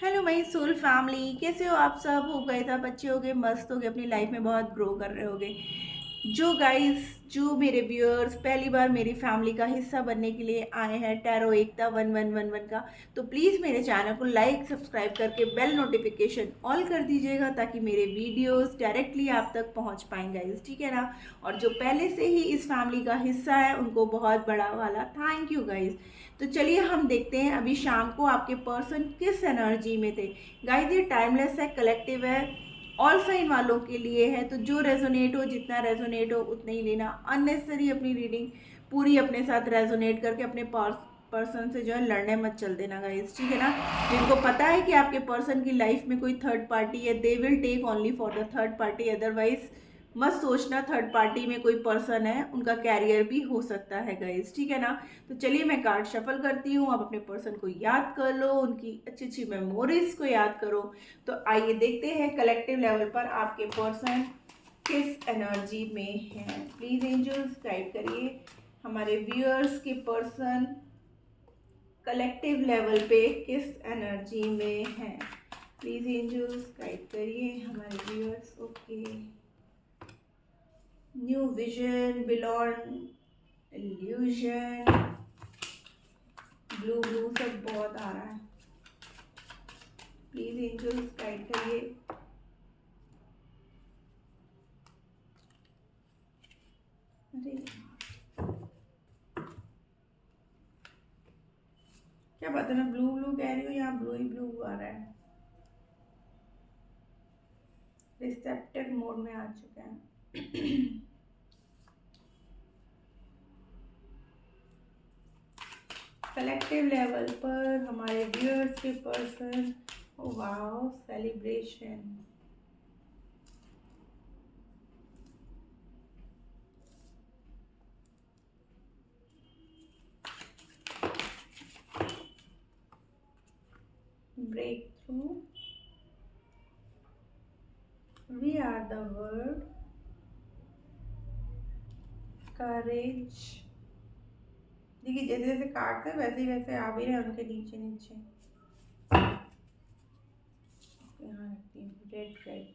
Hello my soul family, कैसे हो आप सब? हो गए था बच्चे, हो गए मस्त, हो गए अपनी लाइफ में बहुत ग्रो कर रहे होगे। जो मेरे व्यूअर्स पहली बार मेरी फैमिली का हिस्सा बनने के लिए आए हैं टैरो एकता 1111 का, तो प्लीज़ मेरे चैनल को लाइक सब्सक्राइब करके बेल नोटिफिकेशन ऑल कर दीजिएगा ताकि मेरे वीडियोस डायरेक्टली आप तक पहुंच पाएँ गाइस, ठीक है ना। और जो पहले से ही इस फैमिली का हिस्सा है उनको बहुत बड़ा वाला थैंक यू गाइस। तो चलिए हम देखते हैं अभी शाम को आपके पर्सन किस एनर्जी में थे। गाइस ये टाइमलेस है, कलेक्टिव है, ऑल साइन वालों के लिए है, तो जो रेजोनेट हो, जितना रेजोनेट हो उतना ही लेना। अननेसेसरी अपनी रीडिंग पूरी अपने साथ रेजोनेट करके अपने पर्सन से जो है लड़ने मत चल देना गाइस, ठीक है ना। जिनको पता है कि आपके पर्सन की लाइफ में कोई थर्ड पार्टी है, they will take only for the third party, otherwise मत सोचना थर्ड पार्टी में कोई पर्सन है, उनका कैरियर भी हो सकता है गाइस, ठीक है ना। तो चलिए मैं कार्ड शफल करती हूँ, आप अपने पर्सन को याद कर लो, उनकी अच्छी अच्छी मेमोरीज को याद करो। तो आइए देखते हैं कलेक्टिव लेवल पर आपके पर्सन किस एनर्जी में है। प्लीज एंजल्स गाइड करिए हमारे व्यूअर्स के पर्सन कलेक्टिव लेवल पे किस एनर्जी में है। प्लीज एंजल्स गाइड करिए हमारे viewers. Okay, new vision, beyond illusion, blue blue सब बहुत आ रहा है। प्लीज एंजल्स गाइड करिए। अरे क्या बात है, मैं ब्लू ब्लू कह रही हूँ, यहाँ ब्लू ही ब्लू आ रहा है। रिसेप्टिव मोड में आ चुका है। कलेक्टिव लेवल पर हमारे व्यूअर्स के person, wow celebration. Break through, we are the word, courage. देखिए जैसे जैसे काटते हैं वैसे ही वैसे आ भी रहे हैं उनके नीचे नीचे। यहाँ रखती हूँ रेड रेड।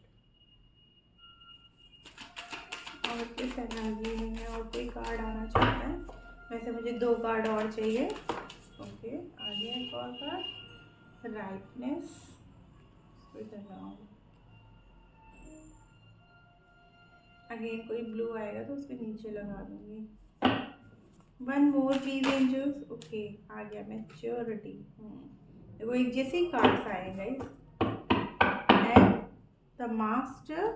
और किस एनर्जी में है और कोई कार्ड आना चाहता है? वैसे मुझे 2 कार्ड और चाहिए। ओके, आ गया एक और कार्ड, राइटनेस। अगेन कोई ब्लू आएगा तो उसके नीचे लगा दूंगी। One more please angels. Okay, आ गया मैच्योरिटी। देखो एक जैसे ही कार्ड्स आए guys, and the master,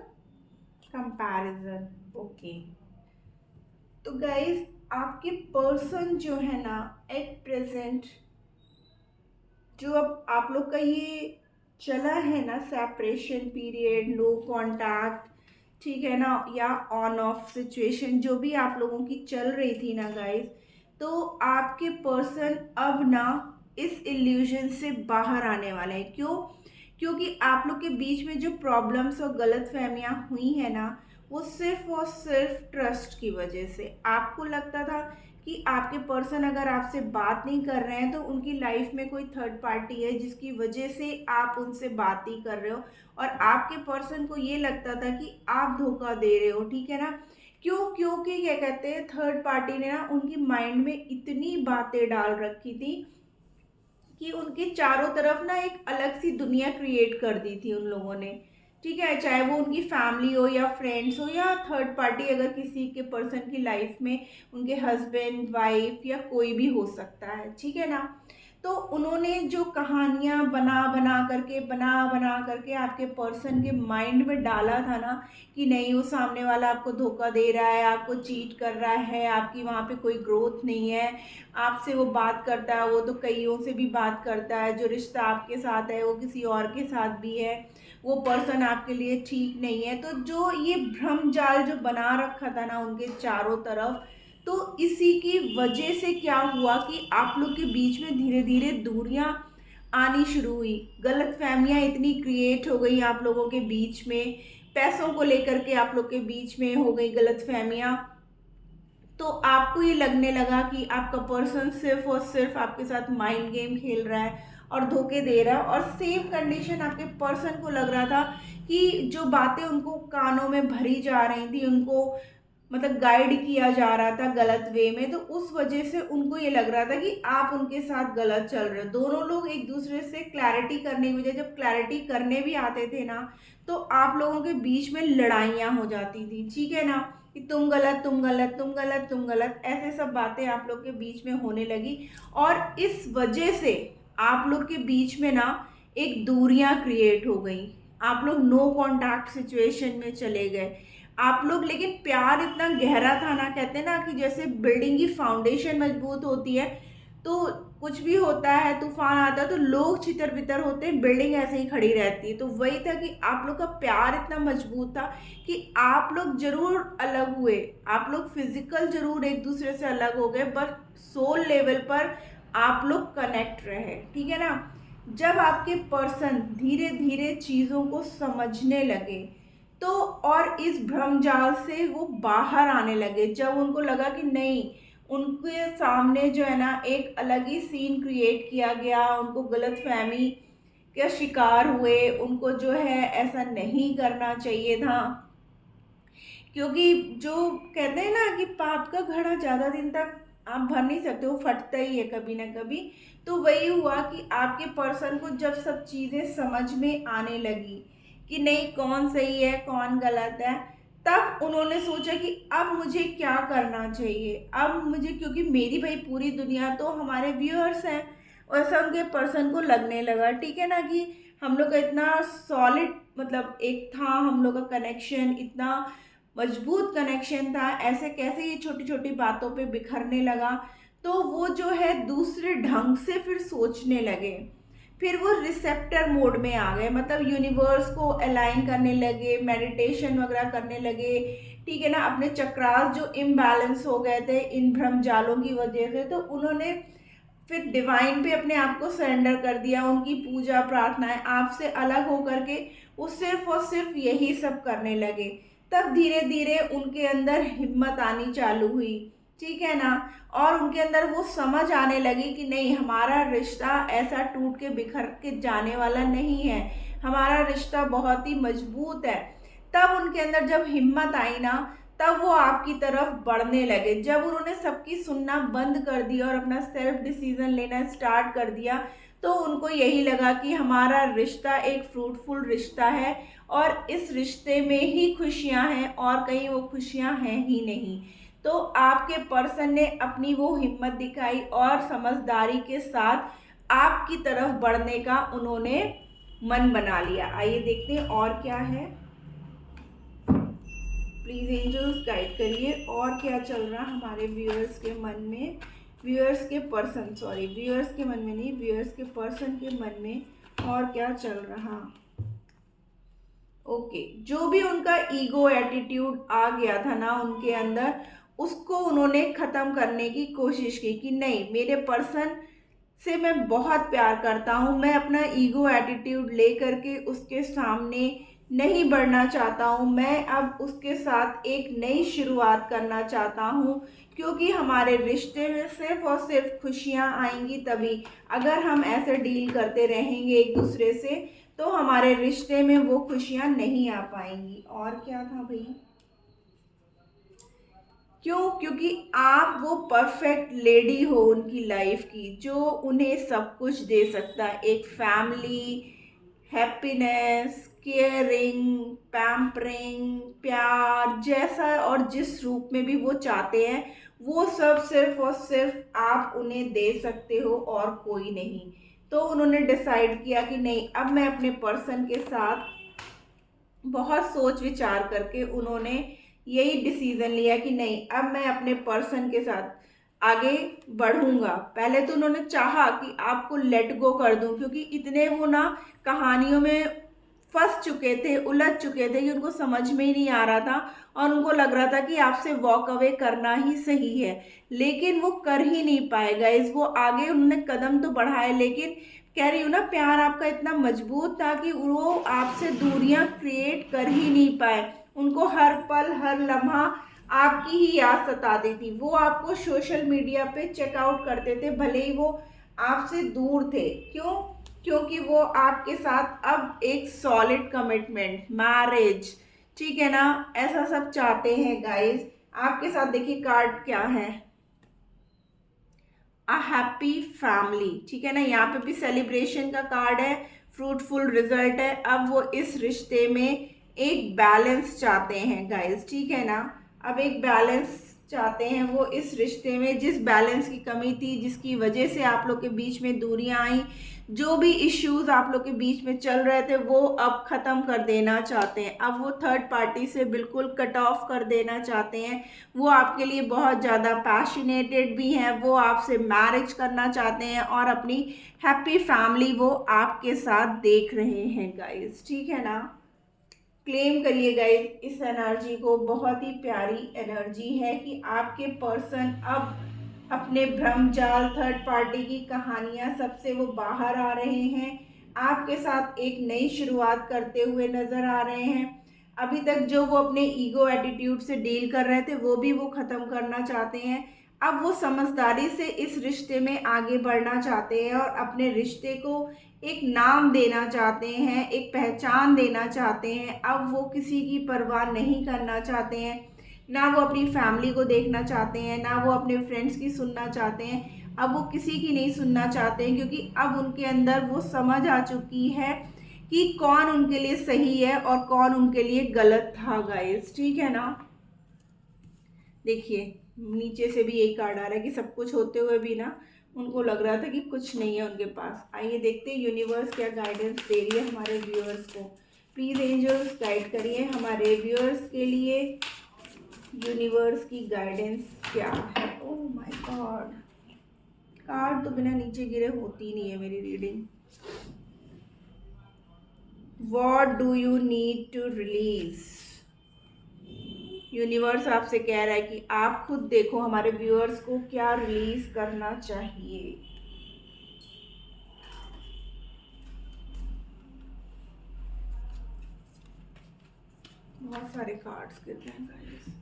comparison. Okay, तो गाइस आपके पर्सन जो है ना एट प्रेजेंट, जो अब आप लोग का ये चला है ना सेपरेशन पीरियड, नो कांटेक्ट, ठीक है ना, या ऑन ऑफ सिचुएशन जो भी आप लोगों की चल रही थी ना गाइस, तो आपके पर्सन अब ना इस इल्यूजन से बाहर आने वाले हैं। क्यों? क्योंकि आप लोग के बीच में जो प्रॉब्लम्स और गलत फहमियाँ हुई है ना, वो सिर्फ और सिर्फ ट्रस्ट की वजह से। आपको लगता था कि आपके पर्सन अगर आपसे बात नहीं कर रहे हैं तो उनकी लाइफ में कोई थर्ड पार्टी है जिसकी वजह से आप उनसे बात नहीं कर रहे हो, और आपके पर्सन को ये लगता था कि आप धोखा दे रहे हो, ठीक है ना। क्यों? क्योंकि क्या कहते हैं, थर्ड पार्टी ने ना उनकी माइंड में इतनी बातें डाल रखी थी कि उनके चारों तरफ ना एक अलग सी दुनिया क्रिएट कर दी थी उन लोगों ने, ठीक है। चाहे वो उनकी फैमिली हो या फ्रेंड्स हो या थर्ड पार्टी, अगर किसी के पर्सन की लाइफ में उनके हस्बैंड वाइफ या कोई भी हो सकता है, ठीक है ना। तो उन्होंने जो कहानियां बना करके आपके पर्सन के माइंड में डाला था ना, कि नहीं वो सामने वाला आपको धोखा दे रहा है, आपको चीट कर रहा है, आपकी वहाँ पे कोई ग्रोथ नहीं है, आपसे वो बात करता है वो तो कईयों से भी बात करता है, जो रिश्ता आपके साथ है वो किसी और के साथ भी है, वो पर्सन आपके लिए ठीक नहीं है। तो जो ये भ्रम जाल जो बना रखा था ना उनके चारों तरफ, तो इसी की वजह से क्या हुआ कि आप लोग के बीच में धीरे धीरे दूरियां आनी शुरू हुई, गलत फहमियाँ इतनी क्रिएट हो गई आप लोगों के बीच में, पैसों को लेकर के आप लोग के बीच में हो गई गलत फहमियाँ। तो आपको ये लगने लगा कि आपका पर्सन सिर्फ और सिर्फ आपके साथ माइंड गेम खेल रहा है, और धोखे दे रहा है। और सेम कंडीशन आपके पर्सन को लग रहा था कि जो बातें उनको कानों में भरी जा रही थी, उनको मतलब गाइड किया जा रहा था गलत वे में, तो उस वजह से उनको ये लग रहा था कि आप उनके साथ गलत चल रहे हो। दोनों लोग एक दूसरे से क्लैरिटी करने की बजाय जब क्लैरिटी करने भी आते थे ना, तो आप लोगों के बीच में लड़ाइयाँ हो जाती थी, ठीक है ना, कि तुम गलत, तुम गलत, तुम गलत, तुम गलत, ऐसे सब बातें आप लोग के बीच में होने लगी। और इस वजह से आप लोग के बीच में ना एक दूरियां क्रिएट हो गई। आप लोग नो कांटेक्ट सिचुएशन में चले गए आप लोग। लेकिन प्यार इतना गहरा था ना, कहते हैं ना कि जैसे बिल्डिंग की फाउंडेशन मजबूत होती है, तो कुछ भी होता है, तूफान आता है तो लोग छितर बितर होते हैं, बिल्डिंग ऐसे ही खड़ी रहती है। तो वही था कि आप लोग का प्यार इतना मजबूत था कि आप लोग जरूर अलग हुए, आप लोग फिजिकल जरूर एक दूसरे से अलग हो गए, बट सोल लेवल पर आप लोग कनेक्ट रहे, ठीक है ना। जब आपके पर्सन धीरे धीरे चीज़ों को समझने लगे, तो और इस भ्रमजाल से वो बाहर आने लगे, जब उनको लगा कि नहीं, उनके सामने जो है ना एक अलग ही सीन क्रिएट किया गया, उनको गलत फहमी के शिकार हुए, उनको जो है ऐसा नहीं करना चाहिए था। क्योंकि जो कहते हैं ना कि पाप का घड़ा ज़्यादा दिन तक आप भर नहीं सकते, वो फटता ही है कभी ना कभी। तो वही हुआ कि आपके पर्सन को जब सब चीज़ें समझ में आने लगी कि नहीं, कौन सही है कौन गलत है, तब उन्होंने सोचा कि अब मुझे क्या करना चाहिए, अब मुझे, क्योंकि मेरी भाई पूरी दुनिया तो हमारे व्यूअर्स हैं, वैसा उनके पर्सन को लगने लगा, ठीक है ना, कि हम लोग का इतना सॉलिड मतलब एक था हम लोग का कनेक्शन, इतना मजबूत कनेक्शन था, ऐसे कैसे ये छोटी छोटी बातों पे बिखरने लगा। तो वो जो है दूसरे ढंग से फिर सोचने लगे, फिर वो रिसेप्टर मोड में आ गए, मतलब यूनिवर्स को अलाइन करने लगे, मेडिटेशन वगैरह करने लगे, ठीक है ना। अपने चक्रास जो इम्बैलेंस हो गए थे इन भ्रमजालों की वजह से, तो उन्होंने फिर डिवाइन पे अपने आप को सरेंडर कर दिया, उनकी पूजा प्रार्थनाएं आपसे अलग होकर के वो सिर्फ और सिर्फ यही सब करने लगे। तब धीरे धीरे उनके अंदर हिम्मत आनी चालू हुई, ठीक है ना, और उनके अंदर वो समझ आने लगी कि नहीं, हमारा रिश्ता ऐसा टूट के बिखर के जाने वाला नहीं है, हमारा रिश्ता बहुत ही मजबूत है। तब उनके अंदर जब हिम्मत आई ना, तब वो आपकी तरफ बढ़ने लगे। जब उन्होंने सबकी सुनना बंद कर दिया और अपना सेल्फ डिसीजन लेना स्टार्ट कर दिया, तो उनको यही लगा कि हमारा रिश्ता एक फ्रूटफुल रिश्ता है और इस रिश्ते में ही खुशियां हैं और कहीं वो खुशियां हैं ही नहीं। तो आपके पर्सन ने अपनी वो हिम्मत दिखाई और समझदारी के साथ आपकी तरफ बढ़ने का उन्होंने मन बना लिया। आइए देखते हैं और क्या है। प्लीज़ एंजल्स गाइड करिए और क्या चल रहा हमारे व्यूअर्स के मन में, व्यूअर्स के पर्सन, सॉरी व्यूअर्स के मन में नहीं, व्यूअर्स के पर्सन के मन में और क्या चल रहा। ओके, जो भी उनका ईगो एटीट्यूड आ गया था ना उनके अंदर, उसको उन्होंने ख़त्म करने की कोशिश की कि नहीं, मेरे पर्सन से मैं बहुत प्यार करता हूँ, मैं अपना ईगो एटीट्यूड ले करके उसके सामने नहीं बढ़ना चाहता हूँ, मैं अब उसके साथ एक नई शुरुआत करना चाहता हूँ, क्योंकि हमारे रिश्ते में सिर्फ और सिर्फ खुशियाँ आएंगी तभी। अगर हम ऐसे डील करते रहेंगे एक दूसरे से, तो हमारे रिश्ते में वो खुशियाँ नहीं आ पाएंगी। और क्या था भाई, क्यों? क्योंकि आप वो परफेक्ट लेडी हो उनकी लाइफ की, जो उन्हें सब कुछ दे सकता है, एक फैमिली, हैप्पीनेस, केयरिंग, पैम्परिंग, प्यार, जैसा और जिस रूप में भी वो चाहते हैं, वो सब सिर्फ और सिर्फ आप उन्हें दे सकते हो और कोई नहीं। तो उन्होंने डिसाइड किया कि नहीं, अब मैं अपने पर्सन के साथ बहुत सोच विचार करके उन्होंने यही डिसीज़न लिया कि नहीं, अब मैं अपने पर्सन के साथ आगे बढ़ूंगा। पहले तो उन्होंने चाहा कि आपको लेट गो कर दूं, क्योंकि इतने वो ना कहानियों में फंस चुके थे, उलझ चुके थे कि उनको समझ में ही नहीं आ रहा था और उनको लग रहा था कि आपसे वॉक अवे करना ही सही है, लेकिन वो कर ही नहीं पाए। गाइस, वो आगे उन्होंने कदम तो बढ़ाए, लेकिन कह रही हूँ ना, प्यार आपका इतना मजबूत था कि वो आपसे दूरियां क्रिएट कर ही नहीं पाए। उनको हर पल हर लम्हा आपकी ही याद सताती थी। वो आपको सोशल मीडिया पे चेकआउट करते थे, भले ही वो आपसे दूर थे। क्यों? क्योंकि वो आपके साथ अब एक सॉलिड कमिटमेंट, मैरिज, ठीक है ना, ऐसा सब चाहते हैं गाइस। आपके साथ देखिए कार्ड क्या है, अ हैप्पी फैमिली, ठीक है ना, यहाँ पे भी सेलिब्रेशन का कार्ड है, फ्रूटफुल रिजल्ट है। अब वो इस रिश्ते में एक बैलेंस चाहते हैं गाइस, ठीक है ना, अब एक बैलेंस चाहते हैं वो इस रिश्ते में। जिस बैलेंस की कमी थी, जिसकी वजह से आप लोग के बीच में दूरियां आई, जो भी इश्यूज आप लोग के बीच में चल रहे थे, वो अब खत्म कर देना चाहते हैं। अब वो थर्ड पार्टी से बिल्कुल कट ऑफ कर देना चाहते हैं। वो आपके लिए बहुत ज़्यादा पैशनेटेड भी हैं, वो आपसे मैरिज करना चाहते हैं और अपनी हैप्पी फैमिली वो आपके साथ देख रहे हैं गाइस, ठीक है ना। क्लेम करिए गाइस इस एनर्जी को, बहुत ही प्यारी एनर्जी है कि आपके पर्सन अब अपने भ्रमजाल, थर्ड पार्टी की कहानियां सबसे वो बाहर आ रहे हैं, आपके साथ एक नई शुरुआत करते हुए नजर आ रहे हैं। अभी तक जो वो अपने ईगो एटीट्यूड से डील कर रहे थे, वो भी वो ख़त्म करना चाहते हैं। अब वो समझदारी से इस रिश्ते में आगे बढ़ना चाहते हैं और अपने रिश्ते को एक नाम देना चाहते हैं, एक पहचान देना चाहते हैं। अब वो किसी की परवाह नहीं करना चाहते हैं, ना वो अपनी फैमिली को देखना चाहते हैं, ना वो अपने फ्रेंड्स की सुनना चाहते हैं। अब वो किसी की नहीं सुनना चाहते हैं, क्योंकि अब उनके अंदर वो समझ आ चुकी है कि कौन उनके लिए सही है और कौन उनके लिए गलत था गाइस, ठीक है ना। देखिए नीचे से भी यही कार्ड आ रहा है कि सब कुछ होते हुए भी ना उनको लग रहा था कि कुछ नहीं है उनके पास। आइए देखते हैं यूनिवर्स क्या गाइडेंस दे रही है हमारे व्यूअर्स को। प्लीज़ एंजल्स गाइड करिए हमारे व्यूअर्स के लिए, यूनिवर्स की गाइडेंस क्या है। ओह माय गॉड, कार्ड तो बिना नीचे गिरे होती नहीं है मेरी reading. What do you need to release? Universe आपसे कह रहा है कि आप खुद देखो हमारे व्यूअर्स को क्या रिलीज करना चाहिए। बहुत सारे कार्ड्स गिर रहे हैं guys.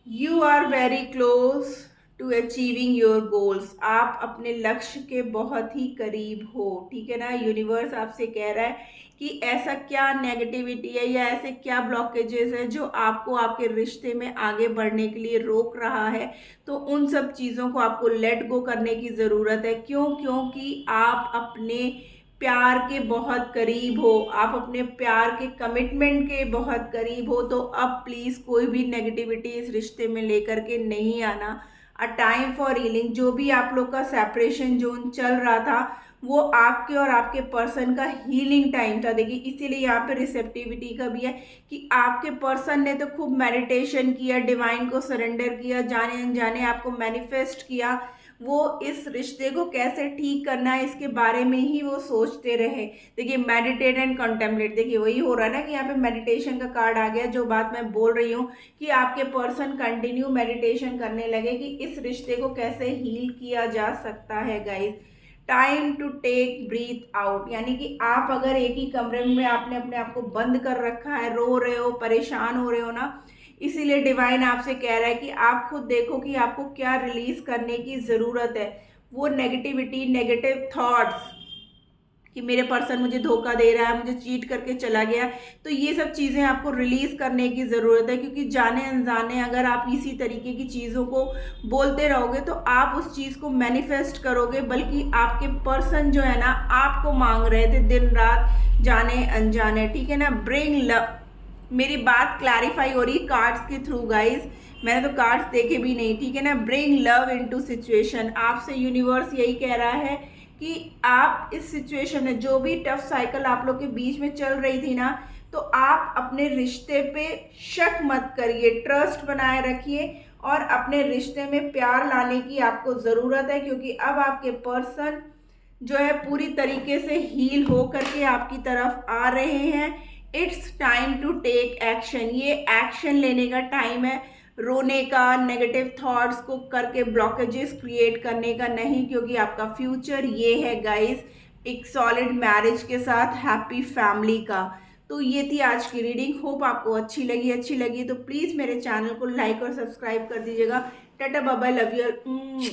You are very close to achieving your goals, आप अपने लक्ष्य के बहुत ही करीब हो, ठीक है ना। यूनिवर्स आपसे कह रहा है कि ऐसा क्या नेगेटिविटी है या ऐसे क्या ब्लॉकेजेस है जो आपको आपके रिश्ते में आगे बढ़ने के लिए रोक रहा है। तो उन सब चीज़ों को आपको लेट गो करने की ज़रूरत है। क्यों? क्योंकि आप अपने प्यार के बहुत करीब हो, आप अपने प्यार के कमिटमेंट के बहुत करीब हो। तो अब प्लीज़ कोई भी नेगेटिविटी इस रिश्ते में लेकर के नहीं आना। अ टाइम फॉर हीलिंग, जो भी आप लोग का सेपरेशन जोन चल रहा था, वो आपके और आपके पर्सन का हीलिंग टाइम था। देखिए इसीलिए यहाँ पे रिसेप्टिविटी का भी है कि आपके पर्सन ने तो खूब मेडिटेशन किया, डिवाइन को सरेंडर किया, जाने अनजाने आपको मैनिफेस्ट किया। वो इस रिश्ते को कैसे ठीक करना है इसके बारे में ही वो सोचते रहे। देखिए मेडिटेट एंड कंटेम्पलेट, देखिए वही हो रहा है ना कि यहाँ पे मेडिटेशन का कार्ड आ गया। जो बात मैं बोल रही हूँ कि आपके पर्सन कंटिन्यू मेडिटेशन करने लगे कि इस रिश्ते को कैसे हील किया जा सकता है guys. Time to take breath out, यानी कि आप अगर एक ही कमरे में आपने अपने आप को बंद कर रखा है, रो रहे हो, परेशान हो रहे हो ना, इसीलिए डिवाइन आपसे कह रहा है कि आप खुद देखो कि आपको क्या रिलीज करने की ज़रूरत है। वो नेगेटिविटी, नेगेटिव थॉट्स कि मेरे पर्सन मुझे धोखा दे रहा है, मुझे चीट करके चला गया, तो ये सब चीज़ें आपको रिलीज़ करने की ज़रूरत है। क्योंकि जाने अनजाने अगर आप इसी तरीके की चीज़ों को बोलते रहोगे तो आप उस चीज़ को मैनिफेस्ट करोगे, बल्कि आपके पर्सन जो है ना आपको मांग रहे थे दिन रात, जाने अनजाने, ठीक है ना। ब्रिंग लव, मेरी बात क्लैरिफाई हो रही है कार्ड्स के थ्रू गाइज, मैंने तो कार्ड्स देखे भी नहीं, ठीक है ना। ब्रिंग लव इनटू सिचुएशन, आपसे यूनिवर्स यही कह रहा है कि आप इस सिचुएशन में जो भी टफ साइकिल आप लोग के बीच में चल रही थी ना, तो आप अपने रिश्ते पे शक मत करिए, ट्रस्ट बनाए रखिए और अपने रिश्ते में प्यार लाने की आपको ज़रूरत है। क्योंकि अब आपके पर्सन जो है पूरी तरीके से हील हो करके आपकी तरफ आ रहे हैं। It's time to take action, ये एक्शन लेने का टाइम है, रोने का, नेगेटिव थॉट्स को करके ब्लॉकेजेस क्रिएट करने का नहीं। क्योंकि आपका फ्यूचर ये है गाइस, एक सॉलिड मैरिज के साथ हैप्पी फैमिली का। तो ये थी आज की रीडिंग, होप आपको अच्छी लगी तो प्लीज़ मेरे चैनल को लाइक और सब्सक्राइब कर दीजिएगा। Tata bye bye, love you.